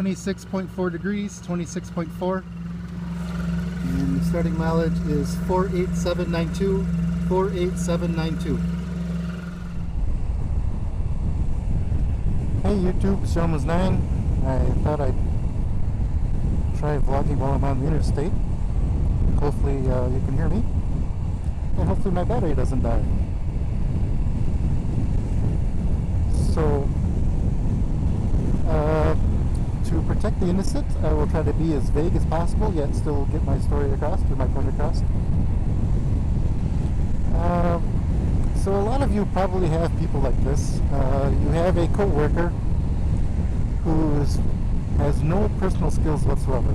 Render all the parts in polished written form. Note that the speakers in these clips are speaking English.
26.4 degrees, 26.4. And the starting mileage is 48792, 48792. Hey YouTube, it's gentlemansnine. I thought I'd try vlogging while I'm on the interstate. Hopefully you can hear me. And hopefully my battery doesn't die. So, to protect the innocent, I will try to be as vague as possible, yet still get my story across, get my point across. So a lot of you probably have people like this. You have a co-worker who has no personal skills whatsoever.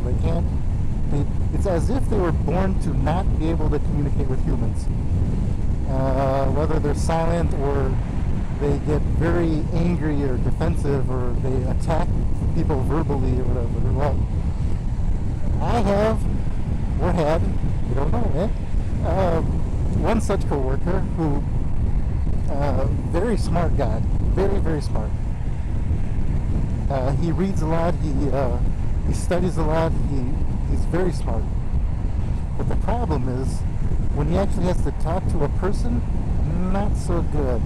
It's as if they were born to not be able to communicate with humans. Whether they're silent or they get very angry or defensive or they attack people verbally or whatever. Well, I have, or had, you don't know, one such coworker who, very smart guy, very, very smart. He reads a lot, he studies a lot, he's very smart. But the problem is, when he actually has to talk to a person, not so good.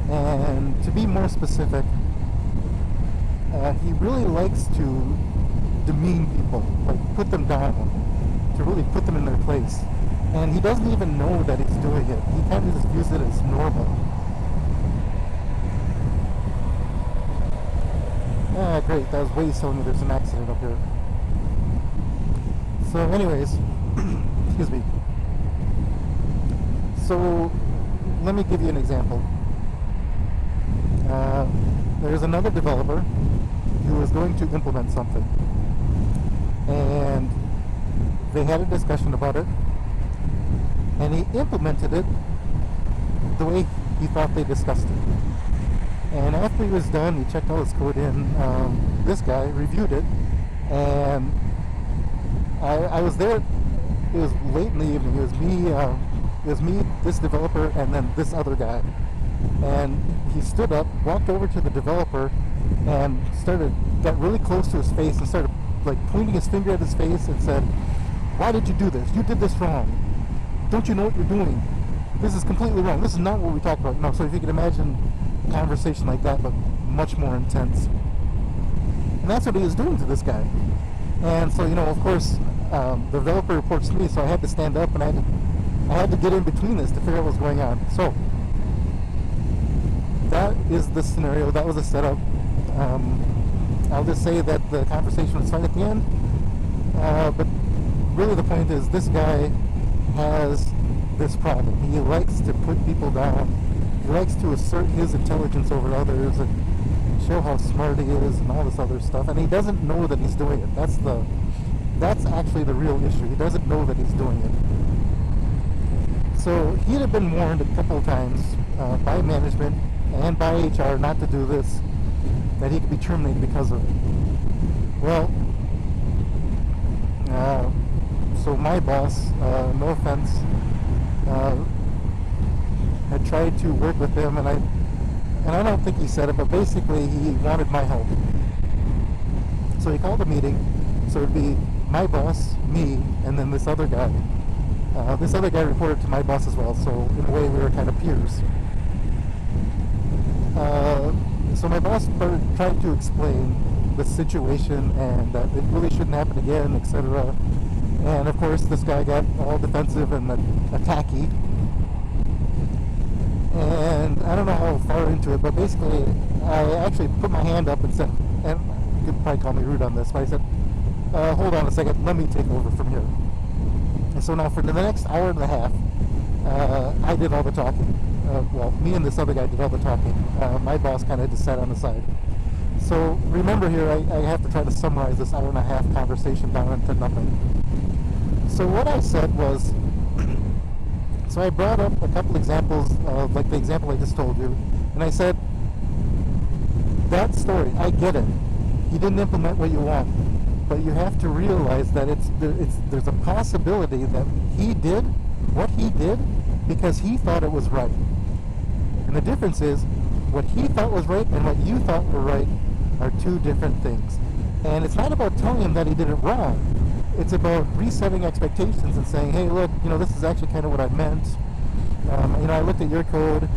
And to be more specific, he really likes to demean people, like put them down, to really put them in their place. And he doesn't even know that he's doing it. He kind of just views it as normal. Ah, great, that was Waze telling me there's an accident up here. So anyways, excuse me. So, let me give you an example. There's another developer who was going to implement something, and they had a discussion about it, and he implemented it the way he thought they discussed it. And after he was done, he checked all his code in. This guy reviewed it, and I was there. It was late in the evening. It was me, this developer, and then this other guy. And he stood up, walked over to the developer, and got really close to his face and started like pointing his finger at his face and said, "Why did you do this? You did this wrong. Don't you know what you're doing? This is completely wrong. This is not what we talked about." No, so if you can imagine a conversation like that, but much more intense. And that's what he was doing to this guy. And so, of course, the developer reports to me, so I had to stand up and I had to get in between this to figure out what's going on. So that is the scenario. That was a setup. I'll just say that the conversation was fine at the end. But really the point is this guy has this problem. He likes to put people down. He likes to assert his intelligence over others and show how smart he is and all this other stuff. And he doesn't know that he's doing it. That's actually the real issue. He doesn't know that he's doing it. So he had been warned a couple of times by management and by HR not to do this, that he could be terminated because of it. Well, so my boss, no offense, had tried to work with him, and I don't think he said it, but basically he wanted my help. So he called a meeting, so it'd be my boss, me, and then this other guy. This other guy reported to my boss as well, so in a way we were kind of peers. So my boss tried to explain the situation and that it really shouldn't happen again, etc. And of course this guy got all defensive and attacky. And I don't know how far into it, but basically I actually put my hand up and said, and you could probably call me rude on this, but I said, hold on a second, let me take over from here. And so now for the next hour and a half, I did all the talking. Well, me and this other guy did all the talking. My boss kind of just sat on the side. So remember here, I have to try to summarize this hour and a half conversation down into nothing. So what I said was, so I brought up a couple examples, like the example I just told you, and I said, that story, I get it. You didn't implement what you want, but you have to realize that there's a possibility that he did what he did because he thought it was right. And the difference is, what he thought was right and what you thought were right are two different things. And it's not about telling him that he did it wrong. It's about resetting expectations and saying, hey, look, this is actually kind of what I meant. I looked at your code.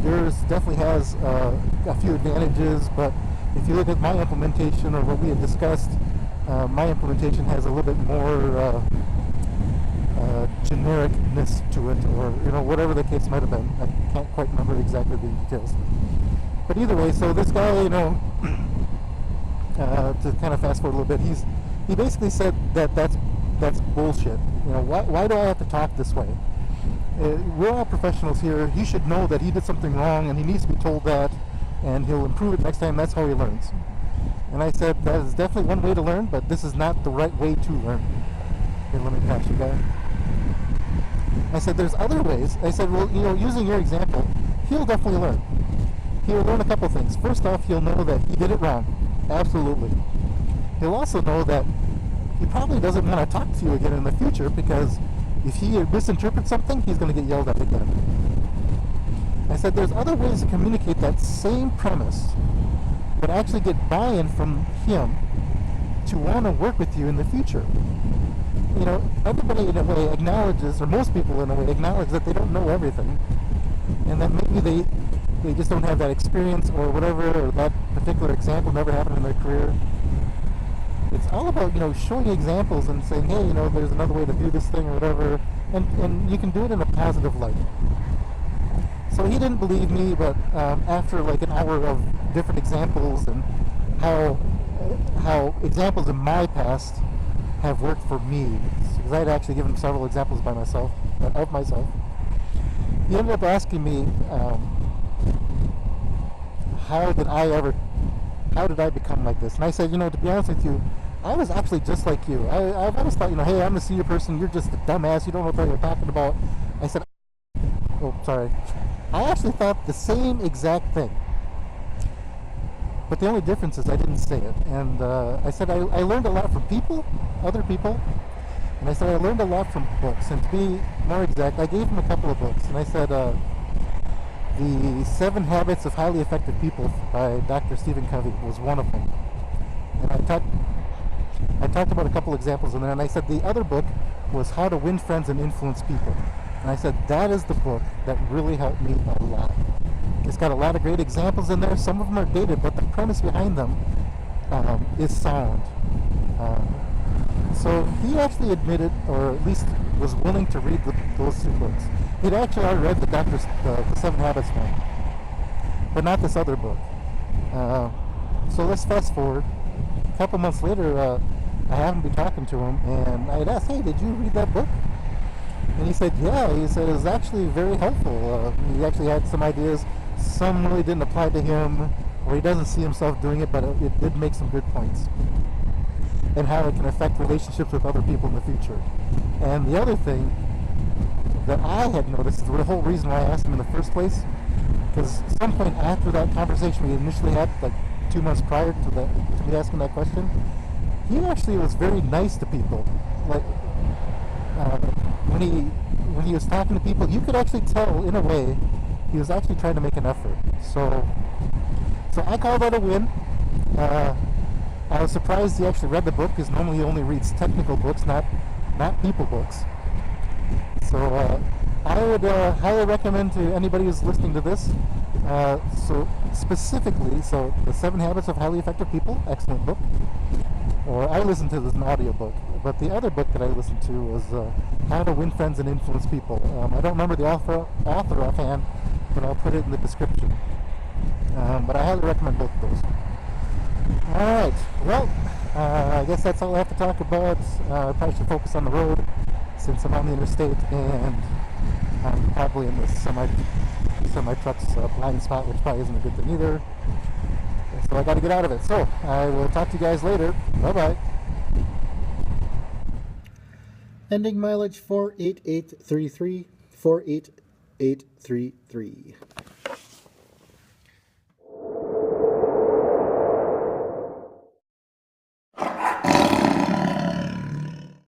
Yours definitely has a few advantages, but if you look at my implementation or what we had discussed, my implementation has a little bit more genericness to it, or whatever the case might have been. I can't quite remember exactly the details. But either way, so this guy, to kind of fast forward a little bit, he basically said that's bullshit. Why do I have to talk this way? We're all professionals here. He should know that he did something wrong, and he needs to be told that, and he'll improve it next time. That's how he learns. And I said, that is definitely one way to learn, but this is not the right way to learn. Here, let me pass you guy. I said, there's other ways. I said, well, using your example, he'll definitely learn. He'll learn a couple things. First off, he'll know that he did it wrong. Absolutely. He'll also know that he probably doesn't want to talk to you again in the future, because if he misinterprets something, he's going to get yelled at again. I said, there's other ways to communicate that same premise, but actually get buy-in from him to want to work with you in the future. Everybody in a way acknowledges, or most people in a way acknowledge, that they don't know everything, and that maybe they just don't have that experience or whatever, or that particular example never happened in their career. It's all about, showing examples and saying, hey, there's another way to do this thing or whatever, and you can do it in a positive light. So he didn't believe me, but after like an hour of different examples and how examples in my past have worked for me, because I had actually given him several examples of myself, he ended up asking me, how did I become like this? And I said, to be honest with you, I was actually just like you. I've always thought, hey, I'm a senior person, you're just a dumbass, you don't know what you're talking about. I said, I actually thought the same exact thing. But the only difference is I didn't say it. And I said I learned a lot from other people. And I said I learned a lot from books. And to be more exact, I gave him a couple of books. And I said, The 7 Habits of Highly Effective People by Dr. Stephen Covey was one of them. And I talked about a couple examples in there, and I said the other book was How to Win Friends and Influence People. And I said that is the book that really helped me a lot. It's got a lot of great examples in there. Some of them are dated, but the premise behind them is sound. So he actually admitted, or at least was willing to read those 2 books. He'd actually already read the 7 Habits one, but not this other book. So let's fast forward. A couple months later, I happened to be talking to him, and I had asked, hey, did you read that book? And he said, yeah. He said it was actually very helpful. He actually had some ideas. Some really didn't apply to him, or he doesn't see himself doing it, but it did make some good points. And how it can affect relationships with other people in the future. And the other thing that I had noticed, the whole reason why I asked him in the first place, because at some point after that conversation we initially had, like 2 months prior to me asking that question, he actually was very nice to people. Like when he was talking to people, you could actually tell in a way he was actually trying to make an effort. So I call that a win. I was surprised he actually read the book, because normally he only reads technical books, not people books. So I would highly recommend to anybody who's listening to this. So specifically, The 7 Habits of Highly Effective People, excellent book. Or I listened to this as an audiobook. But the other book that I listened to was How to Win Friends and Influence People. I don't remember the author offhand, but I'll put it in the description. But I highly recommend both of those. Alright, well, I guess that's all I have to talk about. I probably should focus on the road, since I'm on the interstate, and I'm probably in the semi-truck's blind spot, which probably isn't a good thing either. So I got to get out of it. So I will talk to you guys later. Bye-bye. Ending mileage 48833, 48833.